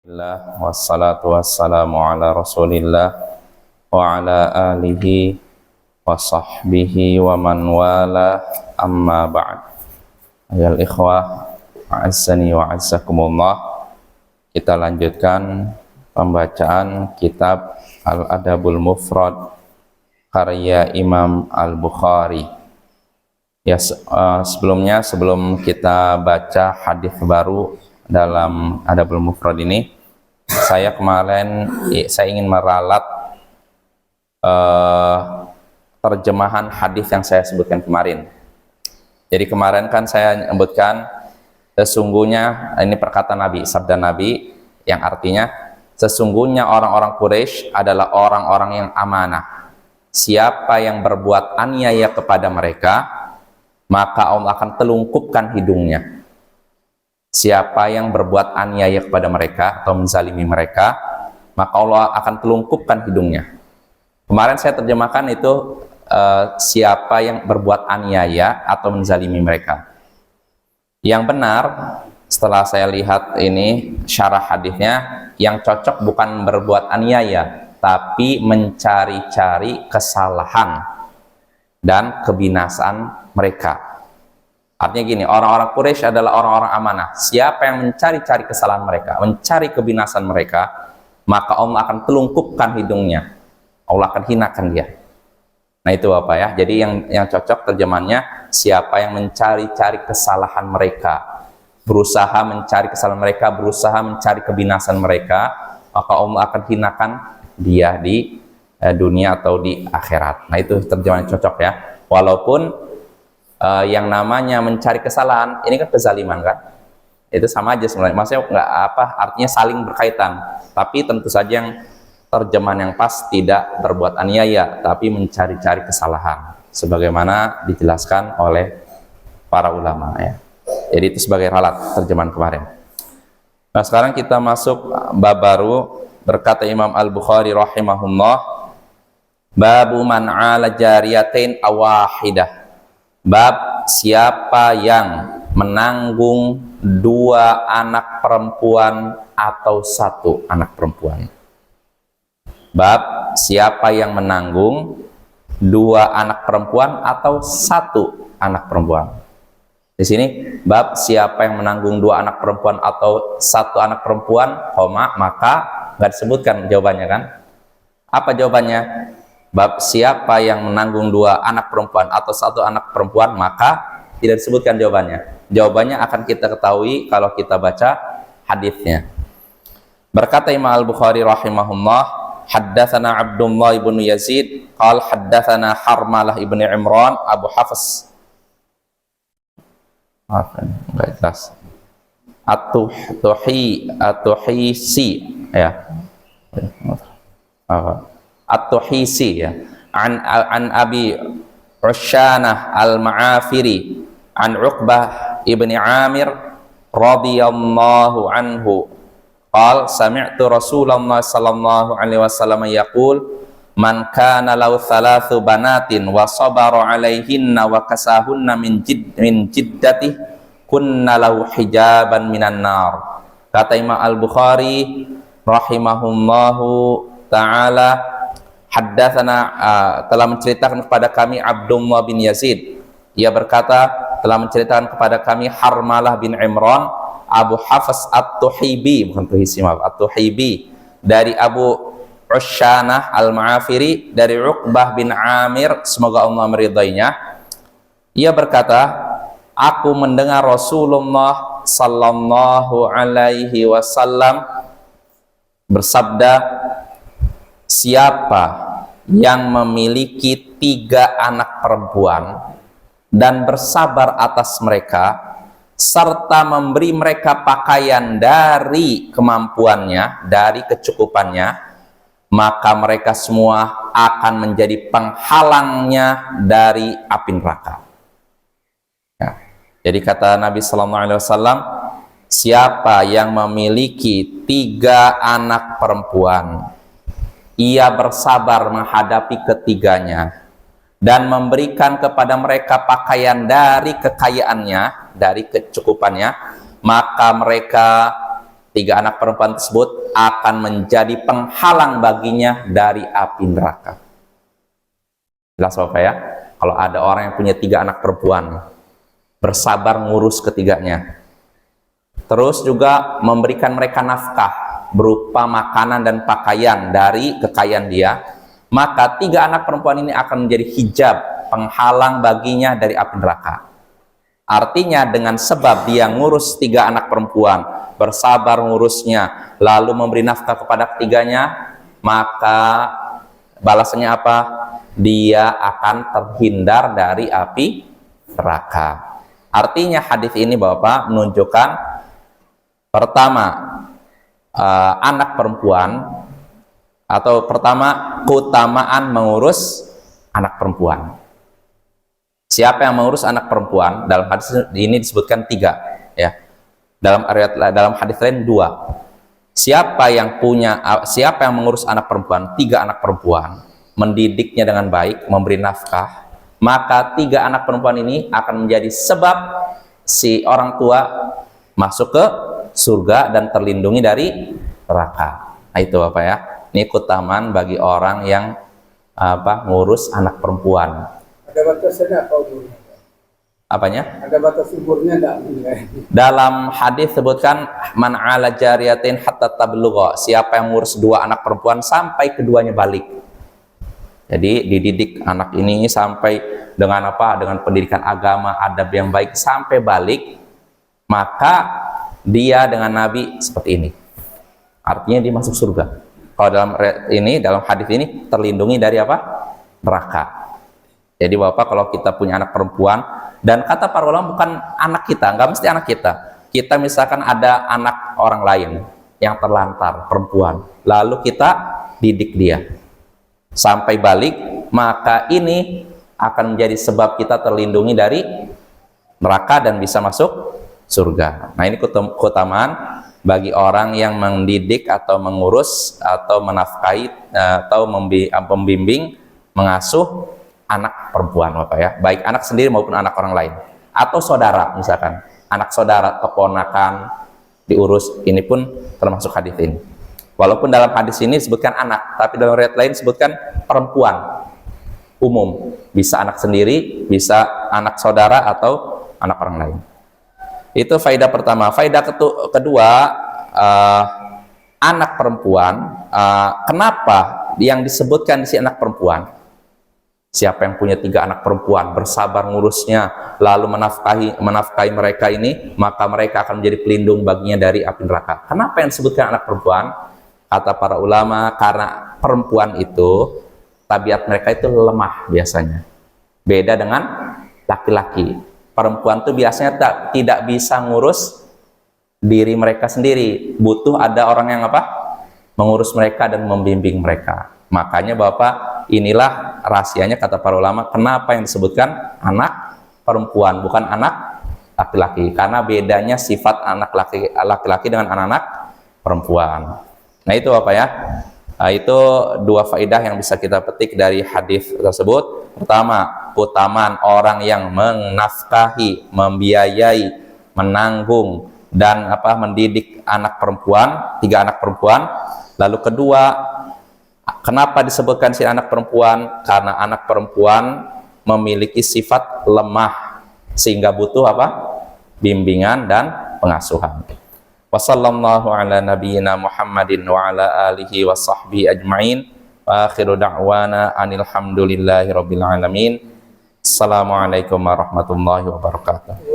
Alhamdulillah wassalatu wassalamu ala Rasulillah wa ala alihi wa sahbihi wa man wala amma ba'd. Ayol ikhwah a'azzani wa a'azzakumullah. Kita lanjutkan pembacaan kitab Al-Adabul Mufrad karya Imam Al-Bukhari. Sebelum kita baca hadis baru dalam Adabul Mufrad ini, saya ingin meralat terjemahan hadis yang saya sebutkan kemarin. Jadi kemarin kan saya menyebutkan sesungguhnya, ini perkataan Nabi, sabda Nabi yang artinya sesungguhnya orang-orang Quraisy adalah orang-orang yang amanah. Siapa yang berbuat aniaya kepada mereka, maka Allah akan telungkupkan hidungnya. Siapa yang berbuat aniaya kepada mereka atau menzalimi mereka, maka Allah akan telungkupkan hidungnya. Kemarin saya terjemahkan itu siapa yang berbuat aniaya atau menzalimi mereka. Yang benar, setelah saya lihat ini syarah hadisnya, yang cocok bukan berbuat aniaya, tapi mencari-cari kesalahan dan kebinasaan mereka. Artinya gini, orang-orang Quraisy adalah orang-orang amanah. Siapa yang mencari-cari kesalahan mereka, mencari kebinasan mereka, maka Allah akan telungkupkan hidungnya. Allah akan hinakan dia. Nah itu apa ya? Jadi yang cocok terjemahannya, siapa yang mencari-cari kesalahan mereka, berusaha mencari kesalahan mereka, berusaha mencari kebinasan mereka, maka Allah akan hinakan dia di dunia atau di akhirat. Nah itu terjemahan yang cocok ya. Walaupun yang namanya mencari kesalahan ini kan kezaliman kan, itu sama aja sebenarnya, maksudnya nggak apa, artinya saling berkaitan, tapi tentu saja yang terjemahan yang pas tidak berbuat aniaya tapi mencari-cari kesalahan sebagaimana dijelaskan oleh para ulama ya. Jadi itu sebagai ralat terjemahan kemarin. Nah sekarang kita masuk bab baru. Berkata Imam Al-Bukhari rahimahullah, babu man 'ala jariyatain awahidah. Bab siapa yang menanggung dua anak perempuan atau satu anak perempuan. Bab siapa yang menanggung dua anak perempuan atau satu anak perempuan. Di sini bab siapa yang menanggung dua anak perempuan atau satu anak perempuan, maka nggak disebutkan jawabannya kan. Apa jawabannya? Bab siapa yang menanggung dua anak perempuan atau satu anak perempuan, maka tidak disebutkan jawabannya. Jawabannya akan kita ketahui kalau kita baca hadisnya. Berkata Imam Al-Bukhari rahimahullah, haddatsana Abdullah ibn Yazid qala haddatsana Harmalah ibn Imran Abu Hafs. Enggak jelas. At-Tuhisi ya. At-Tuhisi ya. An Abi Usyanah Al-Ma'afiri an Uqbah ibni Amir radhiyallahu anhu qala sami'tu Rasulullah sallallahu alaihi wasallam yaqul man kana lahu thalathu banatin wa sabara alaihinna wa kasahunna min jiddati kunna lahu hijaban minan nar. Kata Imam Al-Bukhari rahimahullahu ta'ala, haddatsana telah menceritakan kepada kami Abdullah bin Yazid. Ia berkata telah menceritakan kepada kami Harmalah bin Imran Abu Hafs At-Tuhibi, bukan Tuhisi, maaf, At-Tuhibi, dari Abu Usyanah Al-Ma'afiri dari Uqbah bin Amir, semoga Allah meridainya. Ia berkata, aku mendengar Rasulullah sallallahu alaihi wasallam bersabda, siapa yang memiliki 3 anak perempuan dan bersabar atas mereka serta memberi mereka pakaian dari kemampuannya, dari kecukupannya, maka mereka semua akan menjadi penghalangnya dari api neraka. Ya. Jadi kata Nabi Sallallahu Alaihi Wasallam, siapa yang memiliki 3 anak perempuan, ia bersabar menghadapi ketiganya dan memberikan kepada mereka pakaian dari kekayaannya, dari kecukupannya, maka mereka tiga anak perempuan tersebut akan menjadi penghalang baginya dari api neraka. Jelas Bapak ya? Kalau ada orang yang punya tiga anak perempuan, bersabar ngurus ketiganya, terus juga memberikan mereka nafkah berupa makanan dan pakaian dari kekayaan dia, maka tiga anak perempuan ini akan menjadi hijab, penghalang baginya dari api neraka. Artinya dengan sebab dia ngurus tiga anak perempuan, bersabar ngurusnya, lalu memberi nafkah kepada ketiganya, maka balasannya apa? Dia akan terhindar dari api neraka. Artinya hadis ini Bapak menunjukkan pertama, anak perempuan, atau pertama keutamaan mengurus anak perempuan. Siapa yang mengurus anak perempuan? Dalam hadis ini disebutkan 3, ya. Dalam hadis lain 2. Siapa yang mengurus anak perempuan? 3 anak perempuan, mendidiknya dengan baik, memberi nafkah, maka 3 anak perempuan ini akan menjadi sebab si orang tua masuk ke surga dan terlindungi dari neraka. Nah, itu Bapak ya. Ini keutamaan bagi orang yang ngurus anak perempuan. Ada batasnya apa umurnya? Apanya? Ada batas umurnya enggak? Dalam hadis sebutkan man ala jariyatin hatta tablugha, siapa yang ngurus 2 anak perempuan sampai keduanya balik. Jadi dididik anak ini sampai dengan dengan pendidikan agama, adab yang baik sampai balik, maka dia dengan Nabi seperti ini. Artinya dia masuk surga. Kalau dalam hadis ini terlindungi dari neraka. Jadi Bapak, kalau kita punya anak perempuan, dan kata para ulama bukan anak kita, nggak mesti anak kita. Kita misalkan ada anak orang lain yang terlantar, perempuan, lalu kita didik dia sampai balik, maka ini akan menjadi sebab kita terlindungi dari neraka dan bisa masuk surga. Nah, ini keutamaan bagi orang yang mendidik atau mengurus atau menafkahi atau membimbing, mengasuh anak perempuan Bapak ya, baik anak sendiri maupun anak orang lain, atau saudara, misalkan anak saudara, keponakan diurus, ini pun termasuk hadis ini. Walaupun dalam hadis ini disebutkan anak, tapi dalam riwayat lain disebutkan perempuan umum, bisa anak sendiri, bisa anak saudara atau anak orang lain. Itu faedah pertama. Faedah kedua, anak perempuan, kenapa yang disebutkan di sini anak perempuan? Siapa yang punya 3 anak perempuan, bersabar ngurusnya, lalu menafkahi mereka ini, maka mereka akan menjadi pelindung baginya dari api neraka. Kenapa yang disebutkan anak perempuan? Kata para ulama, karena perempuan itu tabiat mereka itu lemah biasanya. Beda dengan laki-laki. Perempuan itu biasanya tidak bisa ngurus diri mereka sendiri. Butuh ada orang yang mengurus mereka dan membimbing mereka. Makanya Bapak, inilah rahasianya kata para ulama, kenapa yang disebutkan anak perempuan, bukan anak laki-laki. Karena bedanya sifat anak laki-laki dengan anak-anak perempuan. Nah, itu Bapak ya. Nah, itu 2 faedah yang bisa kita petik dari hadis tersebut. Pertama, keutamaan orang yang menafkahi, membiayai, menanggung, dan mendidik anak perempuan, 3 anak perempuan. Lalu kedua, kenapa disebutkan si anak perempuan? Karena anak perempuan memiliki sifat lemah sehingga butuh bimbingan dan pengasuhan. Wassallallahu ala nabiyyina Muhammadin wa ala alihi wa sahbihi ajma'in. Wa akhiru da'wana anil hamdulillahi rabbil alamin. Assalamualaikum warahmatullahi wabarakatuh.